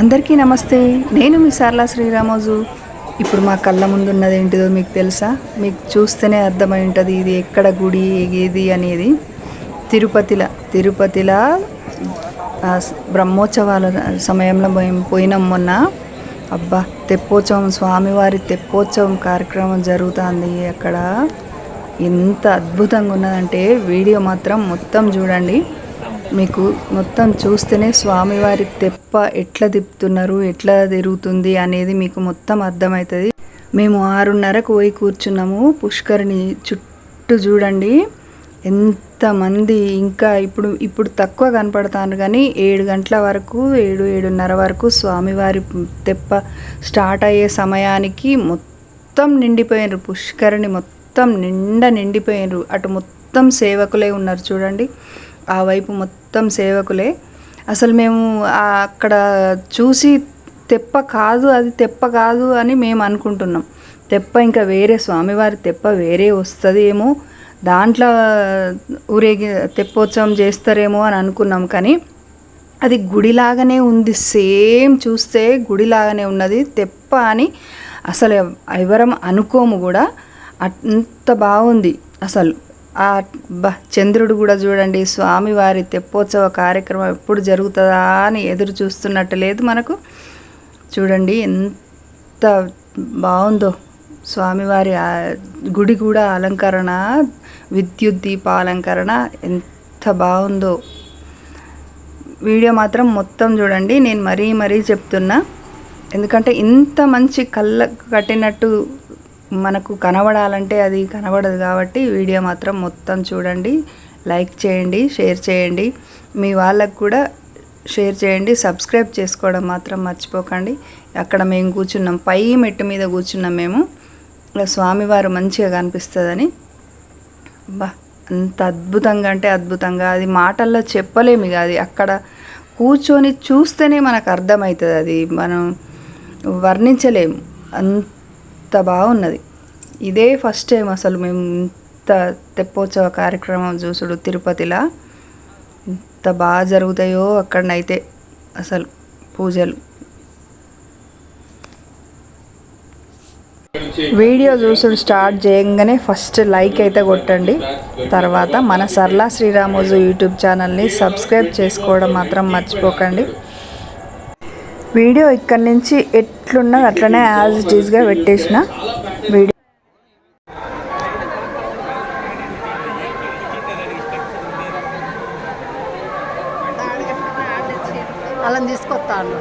అందరికీ నమస్తే. నేను మీ సరళ శ్రీరామోజు. ఇప్పుడు మా కళ్ళ ముందు ఉన్నది ఏంటిదో మీకు తెలుసా? మీకు చూస్తేనే అర్థమై ఉంటుంది ఇది ఎక్కడ గుడి ఏది అనేది. తిరుపతిలో బ్రహ్మోత్సవాల సమయంలో మేము పోయినాం మొన్న. అబ్బా, తెప్పోత్సవం, స్వామివారి తెప్పోత్సవం కార్యక్రమం జరుగుతుంది అక్కడ. ఎంత అద్భుతంగా ఉన్నదంటే వీడియో మాత్రం మొత్తం చూడండి. మీకు మొత్తం చూస్తేనే స్వామివారి తెప్ప ఎట్లా తిప్పుతున్నారు, ఎట్లా తిరుగుతుంది అనేది మీకు మొత్తం అర్థమవుతుంది. మేము 6:30కు పోయి కూర్చున్నాము. పుష్కరిణి చుట్టూ చూడండి ఎంతమంది. ఇంకా ఇప్పుడు తక్కువ కనపడతాను, కానీ 7 గంటల వరకు 7:30 వరకు స్వామివారి తెప్ప స్టార్ట్ అయ్యే సమయానికి మొత్తం నిండిపోయినారు. పుష్కరిణి మొత్తం నిండిపోయినారు. అటు మొత్తం సేవకులే ఉన్నారు చూడండి. ఆ వైపు మొత్తం సేవకులే. అసలు మేము అక్కడ చూసి తెప్ప కాదు అని మేము అనుకుంటున్నాం. తెప్ప ఇంకా వేరే, స్వామివారి తెప్ప వేరే వస్తుందేమో, దాంట్లో ఊరేగి తెప్పోత్సవం చేస్తారేమో అని అనుకున్నాం. కానీ అది గుడిలాగానే ఉంది. సేమ్ చూస్తే గుడిలాగానే ఉన్నది. తెప్ప అని అసలు ఎవరం అనుకోము కూడా, అంత బాగుంది అసలు. చంద్రుడు కూడా చూడండి. స్వామివారి తెప్పోత్సవ కార్యక్రమం ఎప్పుడు జరుగుతుందా అని ఎదురు చూస్తున్నట్టు లేదు మనకు. చూడండి ఎంత బాగుందో స్వామివారి గుడి కూడా. అలంకరణ, విద్యుత్ దీప అలంకరణ ఎంత బాగుందో. వీడియో మాత్రం మొత్తం చూడండి. నేను మరీ చెప్తున్నా, ఎందుకంటే ఇంత మంచి కళ్ళకు కట్టినట్టు మనకు కనబడాలంటే అది కనబడదు. కాబట్టి వీడియో మాత్రం మొత్తం చూడండి. లైక్ చేయండి, షేర్ చేయండి, మీ వాళ్ళకు కూడా షేర్ చేయండి. సబ్స్క్రైబ్ చేసుకోవడం మాత్రం మర్చిపోకండి. అక్కడ మేము కూర్చున్నాం, పై మెట్టు మీద కూర్చున్నాం మేము. స్వామివారు మంచిగా కనిపిస్తుందని. అంత అద్భుతంగా అంటే అద్భుతంగా, అది మాటల్లో చెప్పలేము. ఇక అది అక్కడ కూర్చొని చూస్తేనే మనకు అర్థమవుతుంది. అది మనం వర్ణించలేము, అంత బాగున్నది. ఇదే ఫస్ట్ టైం అసలు మేము ఇంత తెప్పోత్సవ కార్యక్రమం చూసుడు తిరుపతిలో. ఎంత బాగా జరుగుతాయో అక్కడనైతే అసలు పూజలు. వీడియో చూసుడు స్టార్ట్ చేయగానే ఫస్ట్ లైక్ అయితే కొట్టండి. తర్వాత మన సరళ శ్రీరామోజు యూట్యూబ్ ఛానల్ని సబ్స్క్రైబ్ చేసుకోవడం మాత్రం మర్చిపోకండి. వీడియో ఇక్కడి నుంచి ఎట్లున్నది అట్లనే యాజ్ ఇట్ ఈజ్గా పెట్టేసిన వీడియో. అలా తీసుకొస్తాను.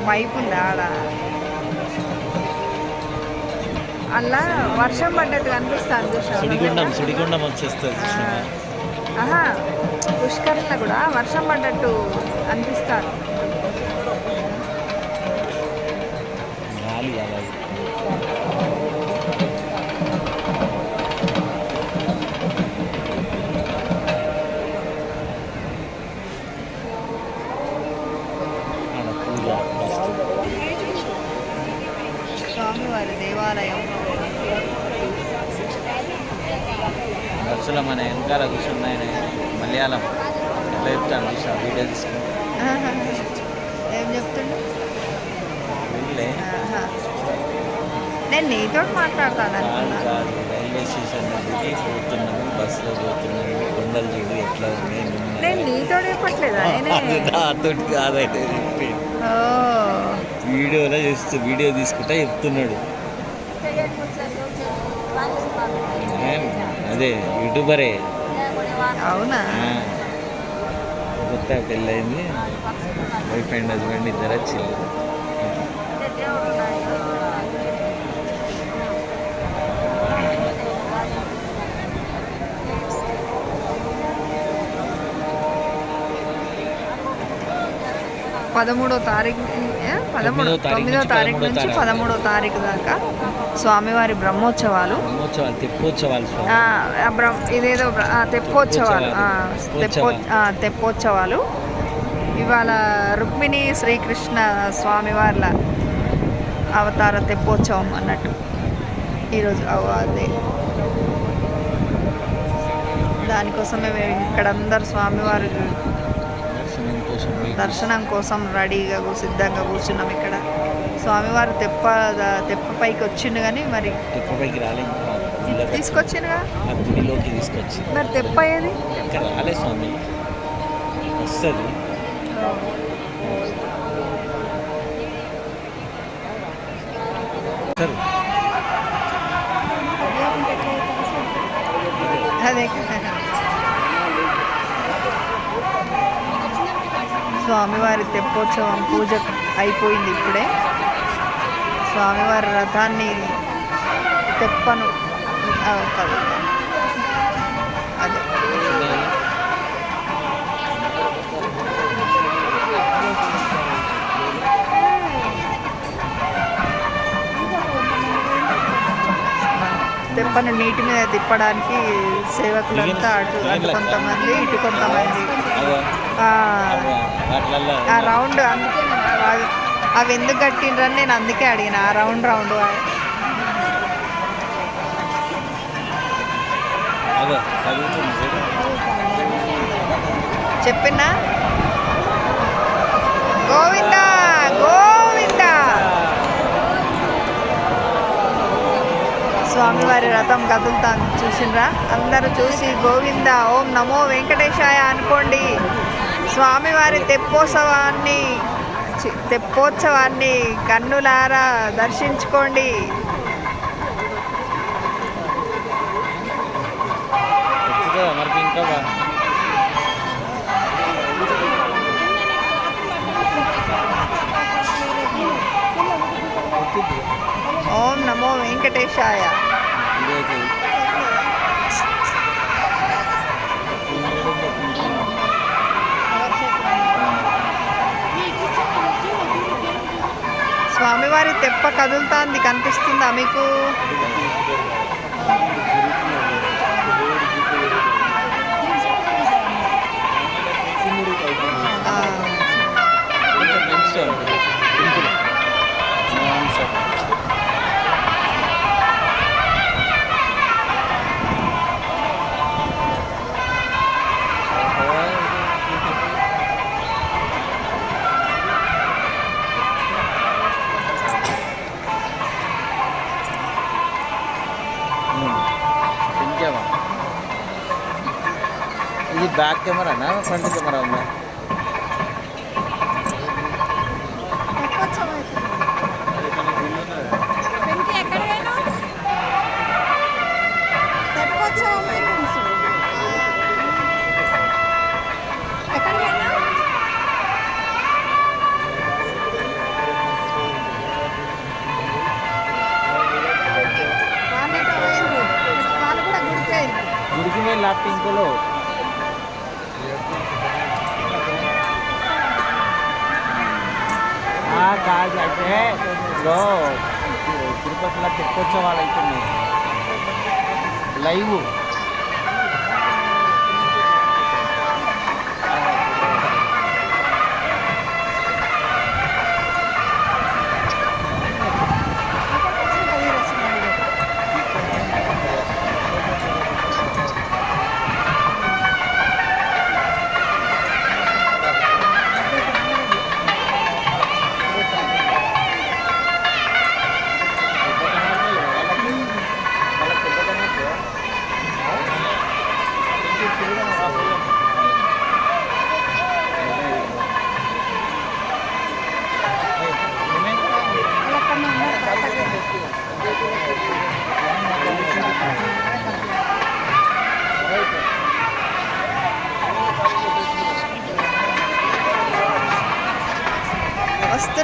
పైపు ఉందా ఆడ? అలా వర్షం పడ్డట్టు కనిపిస్తుంది. పుష్కరంలో కూడా వర్షం పడ్డట్టు అనిపిస్తుంది. స్వామివారి దేవాలయం. బస్సులో మన వెనకాల కూర్చున్నాయని మలయాళం ఎట్లా చెప్తాను చూసా వీడియో తీసుకుని ఏం చెప్తుండే? వెళ్ళే నేను నీతో మాట్లాడతాను అనుకున్నా. కాదు రైల్వే స్టేషన్ దిగి పోతున్నాము, బస్సులో పోతున్నాము, కొండలు చూడు ఎట్లా ఉన్నాయి. నేను నీతో చెప్పట్లేదా? నాతోటి కాదైతే చెప్పి వీడియోలో వీడియో తీసుకుంటా చెప్తున్నాడు. అదే యూట్యూబరే. అవునా? కొత్త పెళ్ళయింది, వైఫ్ అండ్ హస్బెండ్ ఇద్దరు వచ్చింది. తొమ్మిదో తారీఖు నుంచి 13వ తారీఖు దాకా స్వామివారి బ్రహ్మోత్సవాలు, తెప్పోత్సవాలు, ఇదేదో తెప్పోత్సవాలు, తెప్పోత్సవాలు. ఇవాళ రుక్మిణి శ్రీకృష్ణ స్వామివార్ల అవతార తెప్పోత్సవం అన్నట్టు ఈరోజు అదే. దానికోసమే మేము ఇక్కడ అందరు స్వామివారి దర్శనం కోసం రెడీగా సిద్ధంగా కూర్చున్నాం. ఇక్కడ స్వామివారు తెప్పపైకి వచ్చిండు కానీ మరి తెప్పపైకి రాలేదు, తీసుకొచ్చిండుగా గుడిలోకి తీసుకొచ్చి. మరి తెప్ప అయ్యేది రాలే స్వామి వస్తుంది. అదే స్వామివారి తెప్పోత్సవం పూజ అయిపోయింది ఇప్పుడే. స్వామివారి రథాన్ని తెప్పను అదే తెప్పను నీటి మీద తిప్పడానికి సేవకులంతా అటు కొంతమంది ఇటు కొంతమంది ఆ రౌండ్. అందుకే అవి ఎందుకు కట్టిండ్రని నేను అందుకే అడిగిన. ఆ రౌండ్ చెప్పినా గోవిందా గోవిందా. స్వామివారి రథం కదులుతాను చూసిండ్రా? అందరూ చూసి గోవిందా ఓం నమో వెంకటేశాయ అనుకోండి. స్వామివారి తెప్పోత్సవాన్ని కన్నులారా దర్శించుకోండి. ఓం నమో వెంకటేశాయ. స్వామివారి తెప్ప కదులుతాంది, కనిపిస్తుందా మీకు? ఇది బ్యాక్ కెమెరానా ఫ్రంట్ కెమెరా ఉందా? గుడికి మేము లాప్టింగ్లో కాదు అయితే తిరుపతిలో తెప్పోత్సవాలు అవుతున్నాయి లైవ్.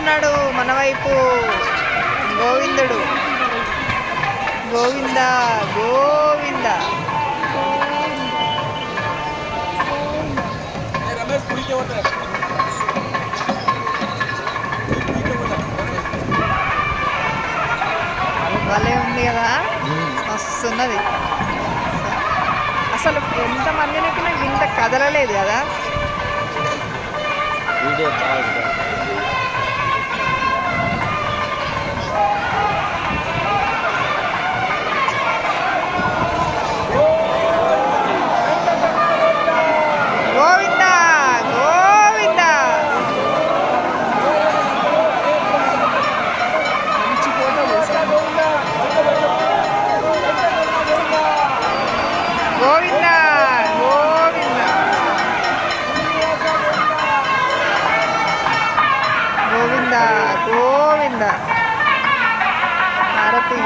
వస్తున్నాడు మన వైపు. గోవిందుడు, గోవింద గోవింద. భలే ఉంది కదా, వస్తున్నది. అసలు ఎంతమందిని నాకు ఇంత కదలలేదు కదా. వీడియో గోవింద గోవింద. మంచి ఫోటో తీసాను. గోవింద గోవింద గోవింద గోవింద. హారతి.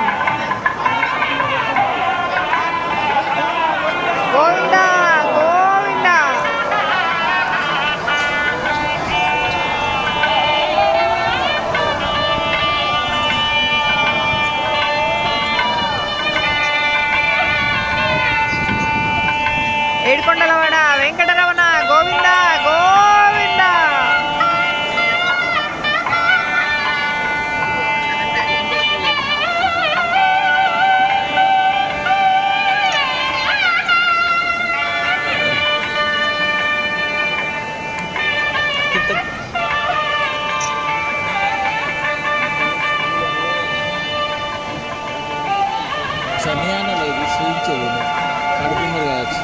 గోవింద గోవింద. ఏడుకొండలవాడ వెంకటరమణ గోవింద గోవింద. సమయాన లేదు సూచించదు కడుపున్నారు కావచ్చు.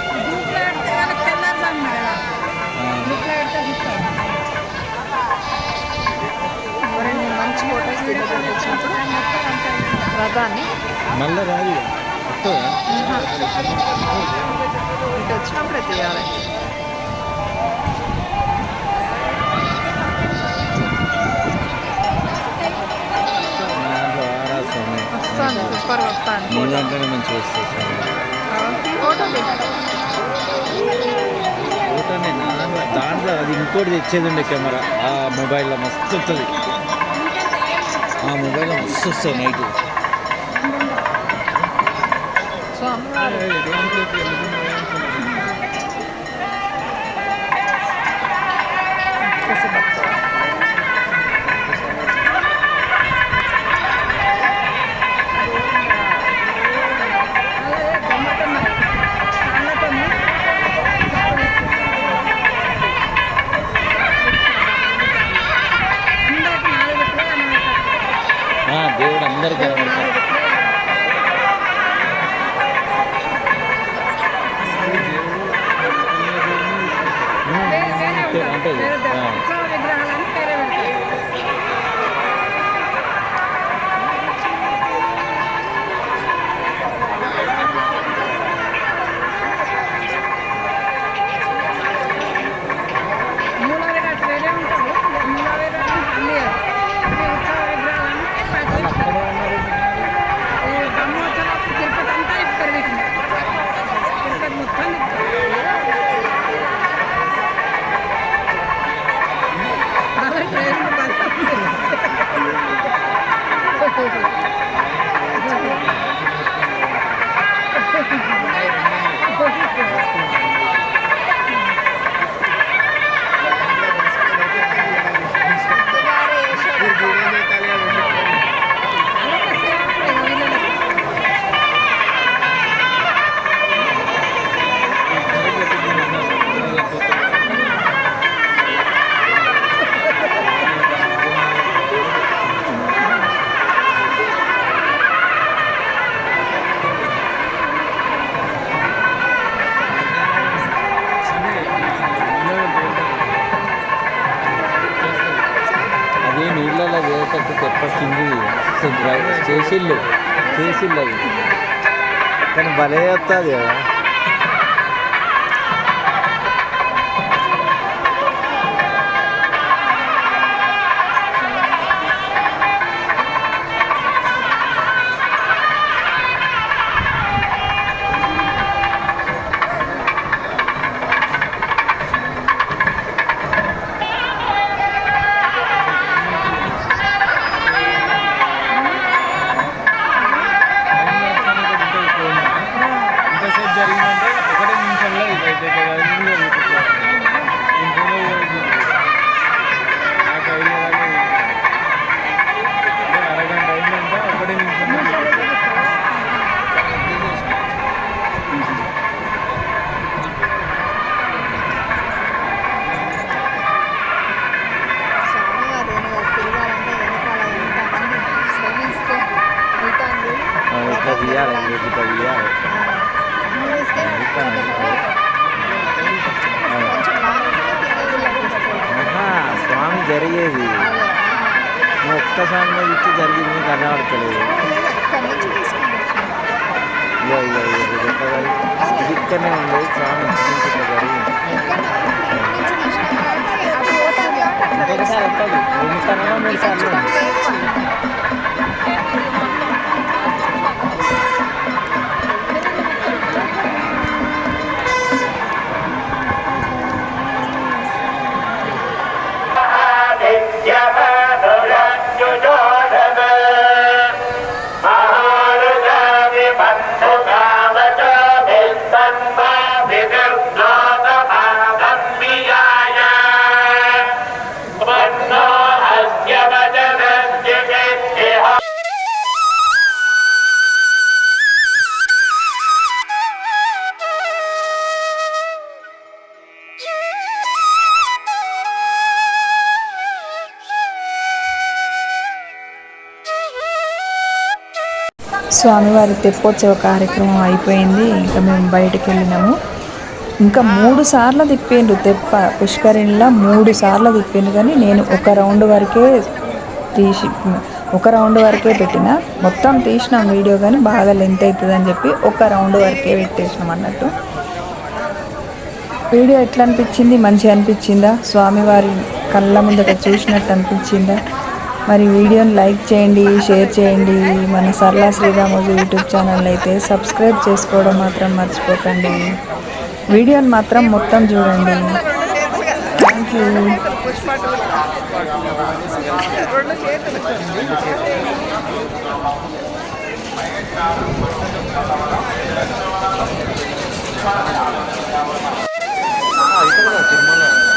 మంచి ఫోటోస్ వచ్చినప్పుడు రథాన్ని మళ్ళీ రాదు ఇటు వచ్చినప్పుడే తీయాలి. వస్తాను, సూపర్ వస్తాను. మీ దాంట్లోనే మంచిగా వస్తుంది ఫోటో ఫోటోనే దాంట్లో అది ఇంకోటి తెచ్చేది ఉండే కెమెరా. ఆ మొబైల్లో మస్తు వస్తుంది, ఆ మొబైల్లో మస్తు వస్తుంది నైట్. సో దేవుడు అందరికీ కనబడతాడు. ఉంటుంది నీళ్ళలో వేయటట్టు తెప్ప కింది చేసిళ్ళు అది కానీ భలే వస్తుంది కదా. ఒక్కసారి మీద ఇచ్చి జరిగింది కనబడతలేదు. ఇది ఇక్కడనే ఉంది స్వామి ఇంకొకసారి వస్తుంది 2 సార్లు 3 సార్లు. స్వామివారి తెప్పోత్సవ కార్యక్రమం అయిపోయింది. ఇంకా మేము బయటకు వెళ్ళినాము. ఇంకా 3 సార్లు తిప్పిండ్రు తెప్ప పుష్కరిణిలో 3 సార్లు తిప్పిండ్రు. కానీ నేను ఒక రౌండ్ వరకే పెట్టిన. మొత్తం తీసినాం వీడియో కానీ బాగా లెంత్ అవుతుంది అని చెప్పి ఒక రౌండ్ వరకే పెట్టేసినాం అన్నట్టు. వీడియో ఎట్లా అనిపించింది? మంచిగా అనిపించిందా? స్వామివారి కళ్ళ ముందట చూసినట్టు అనిపించిందా? మరి వీడియోని లైక్ చేయండి, షేర్ చేయండి. మన సరళ శ్రీరామోజు యూట్యూబ్ ఛానల్ అయితే సబ్స్క్రైబ్ చేసుకోవడం మాత్రం మర్చిపోకండి. వీడియోని మాత్రం మొత్తం చూడండి. Thank you. తిరుమల